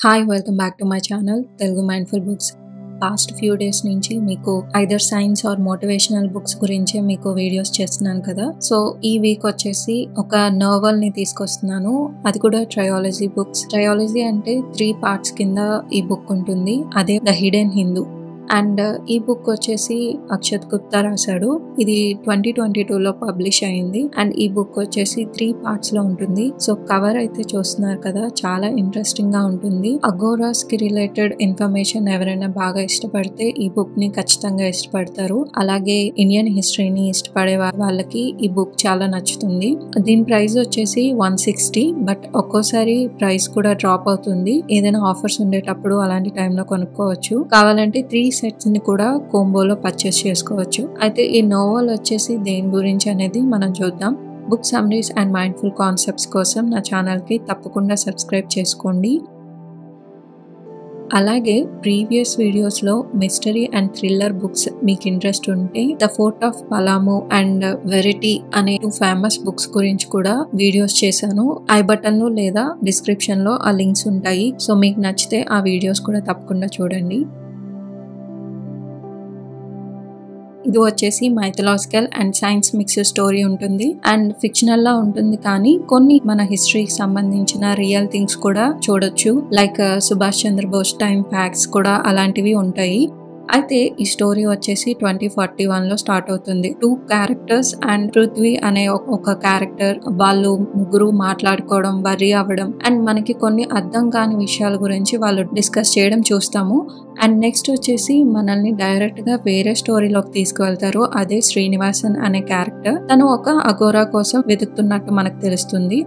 Hi welcome back to my channel Telugu mindful books. Past few days నుంచి మీకు either science or motivational books గురించే మీకు videos చేస్తున్నాను కదా. సో ఈ వీక్ వచ్చేసి ఒక నోవెల్ ని తీసుకొస్తున్నాను, అది కూడా ట్రయాలజీ బుక్స్. ట్రయాలజీ అంటే 3 పార్ట్స్ కింద ఈ బుక్ ఉంటుంది, అదే ద హిడెన్ హిందూ. అండ్ ఈ బుక్ వచ్చేసి అక్షత్ గుప్తా రాశాడు. ఇది 2022లో పబ్లిష్ అయింది. అండ్ ఈ బుక్ వచ్చేసి 3 పార్ట్స్ లో ఉంటుంది. సో కవర్ అయితే చూస్తున్నారు కదా, చాలా ఇంట్రెస్టింగ్ గా ఉంటుంది. అగోరాస్ కి రిలేటెడ్ ఇన్ఫర్మేషన్ ఎవరైనా బాగా ఇష్టపడితే ఈ బుక్ ని ఖచ్చితంగా ఇష్టపడతారు. అలాగే ఇండియన్ హిస్టరీని ఇష్టపడే వాళ్ళకి ఈ బుక్ చాలా నచ్చుతుంది. దీని ప్రైస్ వచ్చేసి 160, బట్ ఒక్కోసారి ప్రైస్ కూడా డ్రాప్ అవుతుంది. ఏదైనా ఆఫర్స్ ఉండేటప్పుడు అలాంటి టైంలో కొనుక్కోవచ్చు. కావాలంటే 3 సెట్స్ ని కూడా కోంబోలో పర్చేస్ చేసుకోవచ్చు. అయితే ఈ నోవెల్ వచ్చేసి దేని గురించి అనేది మనం చూద్దాం. Book summaries and mindful concepts కోసం నా ఛానల్ కి తప్పకుండా సబ్స్క్రైబ్ చేసుకోండి. అలాగే ప్రీవియస్ వీడియోస్ లో మిస్టరీ అండ్ థ్రిల్లర్ బుక్స్ మీకు ఇంట్రెస్ట్ ఉంటే the fort of Palamu and Verity అనే 2 ఫేమస్ బుక్స్ గురించి కూడా వీడియోస్ చేశాను. ఐ బటన్ లో లేదా డిస్క్రిప్షన్ లో ఆ లింక్స్ ఉంటాయి. సో మీకు నచ్చితే ఆ వీడియోస్ కూడా తప్పకుండా చూడండి. ఇది వచ్చేసి mythological and science mix story ఉంటుంది. అండ్ ఫిక్షనల్ లా ఉంటుంది, కానీ కొన్ని మన హిస్టరీకి సంబంధించిన రియల్ థింగ్స్ కూడా చూడొచ్చు. Like Subhash Chandrabose time facts కూడా అలాంటివి ఉంటాయి. అయితే ఈ స్టోరీ వచ్చేసి 2041లో స్టార్ట్ అవుతుంది. 2 క్యారెక్టర్స్ అండ్ పృథ్వీ అనే ఒక క్యారెక్టర్, వాళ్ళు ముగ్గురు మాట్లాడుకోవడం, వర్రీ అవ్వడం, అండ్ మనకి కొన్ని అర్థం కాని విషయాల గురించి వాళ్ళు డిస్కస్ చేయడం చూస్తాము. అండ్ నెక్స్ట్ వచ్చేసి మనల్ని డైరెక్ట్ గా వేరే స్టోరీలోకి తీసుకువెళ్తారు. అదే శ్రీనివాసన్ అనే క్యారెక్టర్. తను ఒక అఘోరా కోసం వెతుకుతున్నట్టు మనకు తెలుస్తుంది.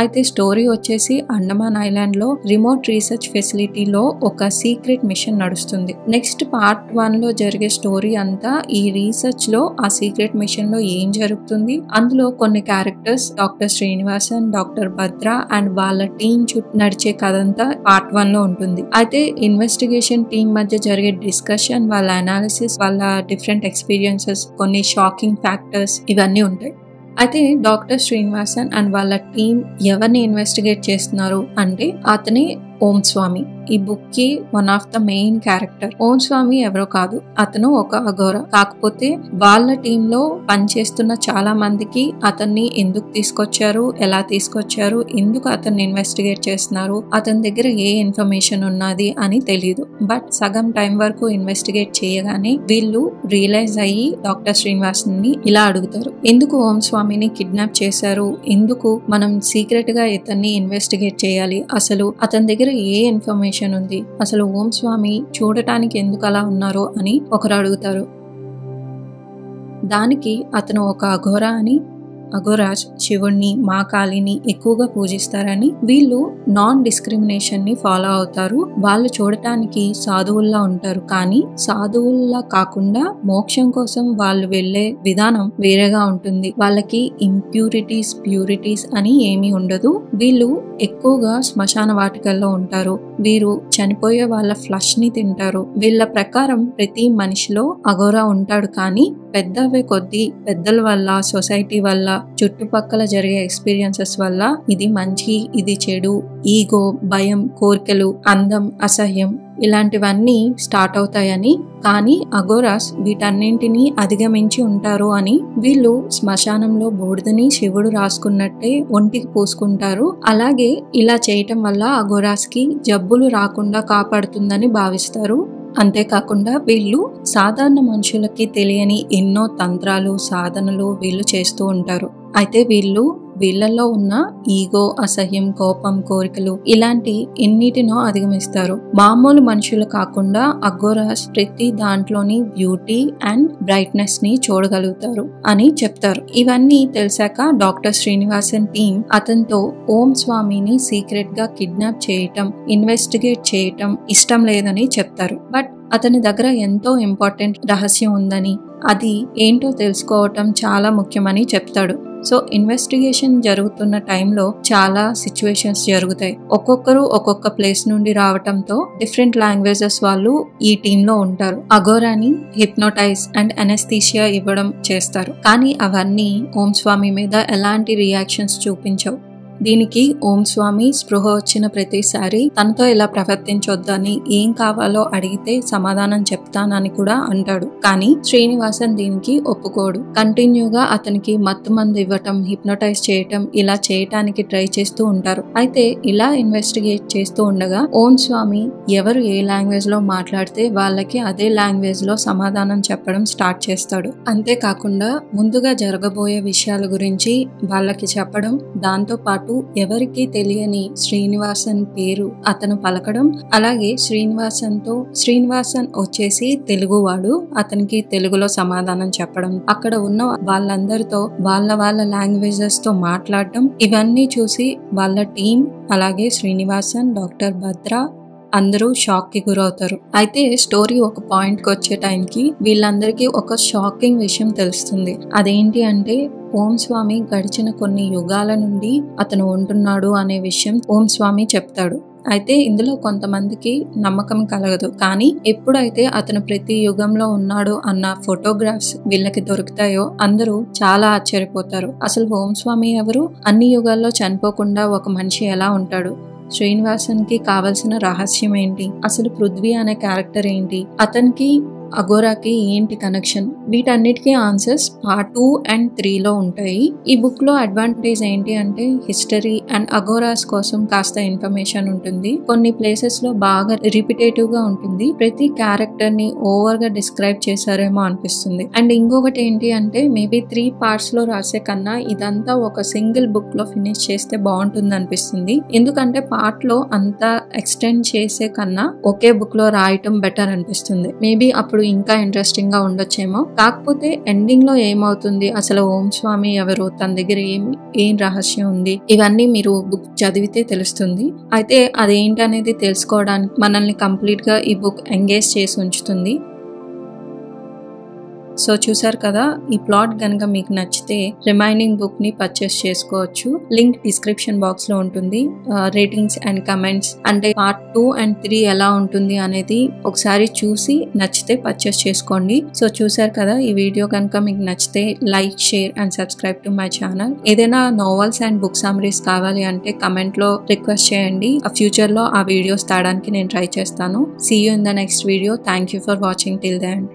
అయితే స్టోరీ వచ్చేసి అండమాన్ ఐలాండ్ లో రిమోట్ రీసెర్చ్ ఫెసిలిటీలో ఒక సీక్రెట్ మిషన్ నడుస్తుంది. నెక్స్ట్ పార్ట్ 1 లో జరిగే స్టోరీ అంతా ఈ రీసెర్చ్ లో, ఆ సీక్రెట్ మిషన్ లో ఏం జరుగుతుంది, అందులో కొన్ని characters doctor Srinivasan, doctor Bhadra and వాళ్ళ టీం చుట్టూ నడిచే కథ అంతా పార్ట్ 1 లో ఉంటుంది. అయితే ఇన్వెస్టిగేషన్ టీం మధ్య జరిగే డిస్కషన్, వాళ్ళ అనాలిసిస్, వాళ్ళ డిఫరెంట్ ఎక్స్పీరియన్సెస్, కొన్ని షాకింగ్ ఫ్యాక్టర్స్ ఇవన్నీ ఉంటాయి. అయితే డాక్టర్ శ్రీనివాసన్ అండ్ వాళ్ళ టీం ఎవరిని ఇన్వెస్టిగేట్ చేస్తున్నారు అంటే అతని ఓం స్వామి. ఈ బుక్ కి one of the main character. Om Swami ఎవరో కాదు, అతను ఒక అఘోరా. కాకపోతే వాళ్ళ టీంలో పనిచేస్తున్న చాలా మందికి అతన్ని ఎందుకు తీసుకొచ్చారు, ఎలా తీసుకొచ్చారు, ఎందుకు అతన్ని ఇన్వెస్టిగేట్ చేస్తున్నారు, అతని దగ్గర ఏ ఇన్ఫర్మేషన్ ఉన్నది అని తెలియదు. బట్ సగం టైం వరకు ఇన్వెస్టిగేట్ చేయగానే వీళ్ళు రియలైజ్ అయ్యి డాక్టర్ శ్రీనివాసన్ ని ఇలా అడుగుతారు, ఎందుకు ఓం స్వామిని కిడ్నాప్ చేశారు, ఎందుకు మనం సీక్రెట్ గా ఇతన్ని ఇన్వెస్టిగేట్ చేయాలి, అసలు అతని దగ్గర ఏ ఇన్ఫర్మేషన్ ఉంది, అసలు ఓం స్వామి చూడటానికి ఎందుకు అలా ఉన్నారు అని ఒకరు అడుగుతారు. దానికి అతను ఒక అఘోరా అని, అఘోరాస్ శివుణ్ణి, మా కాళిని ఎక్కువగా పూజిస్తారని, వీళ్ళు నాన్ డిస్క్రిమినేషన్ ని ఫాలో అవుతారు. వాళ్ళు చూడటానికి సాధువుల్లా ఉంటారు, కానీ సాధువుల్లా కాకుండా మోక్షం కోసం వాళ్ళు వెళ్లే విధానం వేరేగా ఉంటుంది. వాళ్ళకి ఇంప్యూరిటీస్, ప్యూరిటీస్ అని ఏమీ ఉండదు. వీళ్ళు ఎక్కువగా శ్మశాన వాటికల్లో ఉంటారు. వీరు చనిపోయే వాళ్ళ ఫ్లష్ ని తింటారు. వీళ్ళ ప్రకారం ప్రతి మనిషిలో అఘోరా ఉంటాడు, కానీ పెద్దవే కొద్దీ పెద్దల వల్ల, సొసైటీ వల్ల, చుట్టుపక్కల జరిగే ఎక్స్పీరియన్సెస్ వల్ల ఇది మంచి, ఇది చెడు, ఈగో, భయం, కోరికలు, అందం, అసహ్యం ఇలాంటివన్నీ స్టార్ట్ అవుతాయని, కానీ అఘోరాస్ వీటన్నింటినీ అధిగమించి ఉంటారు అని, వీళ్ళు శ్మశానంలో బూడిదని శివుడు రాసుకున్నట్టే ఒంటికి పూసుకుంటారు. అలాగే ఇలా చేయటం వల్ల అఘోరాస్ కి జబ్బులు రాకుండా కాపాడుతుందని భావిస్తారు. అంతేకాకుండా వీళ్ళు సాధారణ మనుషులకి తెలియని ఎన్నో తంత్రాలు, సాధనలు వీళ్ళు చేస్తూ ఉంటారు. అయితే వీళ్ళల్లో ఉన్న ఈగో, అసహ్యం, కోపం, కోరికలు ఇలాంటి ఎన్నిటినో అధిగమిస్తారు. మామూలు మనుషులు కాకుండా అఘోరాస్ ప్రతి దాంట్లోని బ్యూటీ అండ్ బ్రైట్నెస్ ని చూడగలుగుతారు అని చెప్తారు. ఇవన్నీ తెలిసాక డాక్టర్ శ్రీనివాసన్ టీం అతనితో ఓం స్వామిని సీక్రెట్ గా కిడ్నాప్ చేయటం, ఇన్వెస్టిగేట్ చేయటం ఇష్టం లేదని చెప్తారు. బట్ అతని దగ్గర ఎంతో ఇంపార్టెంట్ రహస్యం ఉందని, అది ఏంటో తెలుసుకోవటం చాలా ముఖ్యమని చెప్తాడు. సో ఇన్వెస్టిగేషన్ జరుగుతున్న టైంలో చాలా సిచ్యువేషన్స్ జరుగుతాయి. ఒక్కొక్కరు ఒక్కొక్క ప్లేస్ నుండి రావటంతో డిఫరెంట్ లాంగ్వేజెస్ వాళ్ళు ఈ టీంలో ఉంటారు. అఘోరాని హిప్నోటైజ్ అండ్ అనెస్థీషియా ఇవ్వడం చేస్తారు, కానీ అవన్నీ ఓం స్వామి మీద ఎలాంటి రియాక్షన్స్ చూపించవు. దీనికి ఓం స్వామి స్పృహ వచ్చిన ప్రతిసారి తనతో ఇలా ప్రవర్తించొద్దని ఏం కావాలో అడిగితే సమాధానం చెప్తానని కూడా అంటాడు. కానీ శ్రీనివాసన్ దీనికి ఒప్పుకోడు. కంటిన్యూగా అతనికి మత్తు మందు ఇవ్వటం, హిప్నోటైజ్ చేయటం ఇలా చేయటానికి ట్రై చేస్తూ ఉంటారు. అయితే ఇలా ఇన్వెస్టిగేట్ చేస్తూ ఉండగా ఓం స్వామి ఎవరు ఏ లాంగ్వేజ్ లో మాట్లాడితే వాళ్ళకి అదే లాంగ్వేజ్ లో సమాధానం చెప్పడం స్టార్ట్ చేస్తాడు. అంతేకాకుండా ముందుగా జరగబోయే విషయాల గురించి వాళ్ళకి చెప్పడం, దాంతో పాటు ఎవరికి తెలియని శ్రీనివాసన్ పేరు అతను పలకడం, అలాగే శ్రీనివాసన్ వచ్చేసి తెలుగువాడు, అతనికి తెలుగులో సమాధానం చెప్పడం, అక్కడ ఉన్న వాళ్ళందరితో వాళ్ళ లాంగ్వేజెస్ తో మాట్లాడడం, ఇవన్నీ చూసి వాళ్ళ టీం అలాగే శ్రీనివాసన్, డాక్టర్ భద్ర అందరూ షాక్ కి గురవుతారు. అయితే స్టోరీ ఒక పాయింట్ కి వచ్చే టైంకి వీళ్ళందరికీ ఒక షాకింగ్ విషయం తెలుస్తుంది. అదేంటి అంటే ఓం స్వామి గడిచిన కొన్ని యుగాల నుండి అతను ఉంటున్నాడు అనే విషయం ఓం స్వామి చెప్తాడు. అయితే ఇందులో కొంతమందికి నమ్మకం కలగదు. కానీ ఎప్పుడైతే అతను ప్రతి యుగంలో ఉన్నాడు అన్న ఫోటోగ్రాఫ్స్ వీళ్ళకి దొరుకుతాయో అందరూ చాలా ఆశ్చర్యపోతారు. అసలు ఓం స్వామి ఎవరు? అన్ని యుగాల్లో చనిపోకుండా ఒక మనిషి ఎలా ఉంటాడు? శ్రీనివాసన్ కి కావలసిన రహస్యం ఏంటి? అసలు పృథ్వీ అనే క్యారెక్టర్ ఏంటి? అతనికి అఘోరాకి ఏంటి కనెక్షన్? వీటన్నిటికీ ఆన్సర్స్ పార్ట్ 2 and 3లో ఉంటాయి. ఈ బుక్ లో అడ్వాంటేజ్ ఏంటి అంటే హిస్టరీ అండ్ అఘోరాస్ కోసం కాస్త ఇన్ఫర్మేషన్ ఉంటుంది. కొన్ని ప్లేసెస్ లో బాగా రిపిటేటివ్ గా ఉంటుంది. ప్రతి క్యారెక్టర్ ని ఓవర్ గా డిస్క్రైబ్ చేశారేమో అనిపిస్తుంది. అండ్ ఇంకొకటి ఏంటి అంటే మేబీ 3 parts లో రాసే కన్నా ఇదంతా ఒక సింగిల్ బుక్ లో ఫినిష్ చేస్తే బాగుంటుంది అనిపిస్తుంది. ఎందుకంటే పార్ట్ లో అంతా ఎక్స్టెండ్ చేసే కన్నా ఒకే బుక్ లో రాయటం బెటర్ అనిపిస్తుంది. మేబీ అప్పుడు ఇంకా ఇంట్రెస్టింగ్ గా ఉండొచ్చేమో. కాకపోతే ఎండింగ్ లో ఏమవుతుంది, అసలు ఓం స్వామి ఎవరు, తన దగ్గర ఏం రహస్యం ఉంది, ఇవన్నీ మీరు బుక్ చదివితే తెలుస్తుంది. అయితే అదేంటి అనేది తెలుసుకోవడానికి మనల్ని కంప్లీట్ గా ఈ బుక్ ఎంగేజ్ చేసి ఉంచుతుంది. సో చూసారు కదా, ఈ ప్లాట్ గనక మీకు నచ్చితే రిమైనింగ్ బుక్ ని పర్చేస్ చేసుకోవచ్చు. లింక్ డిస్క్రిప్షన్ బాక్స్ లో ఉంటుంది. రేటింగ్స్ అండ్ కమెంట్స్ అంటే పార్ట్ 2 and 3 ఎలా ఉంటుంది అనేది ఒకసారి చూసి నచ్చితే పర్చేస్ చేసుకోండి. సో చూసారు కదా, ఈ వీడియో కనుక మీకు నచ్చితే like, share and subscribe to my channel. ఏదైనా నావెల్స్ అండ్ బుక్ సమ్మరీస్ కావాలి అంటే కమెంట్ లో రిక్వెస్ట్ చేయండి. ఫ్యూచర్ లో ఆ వీడియోస్ తాడానికి నేను ట్రై చేస్తాను. See you in the next video. Thank you for watching till the end.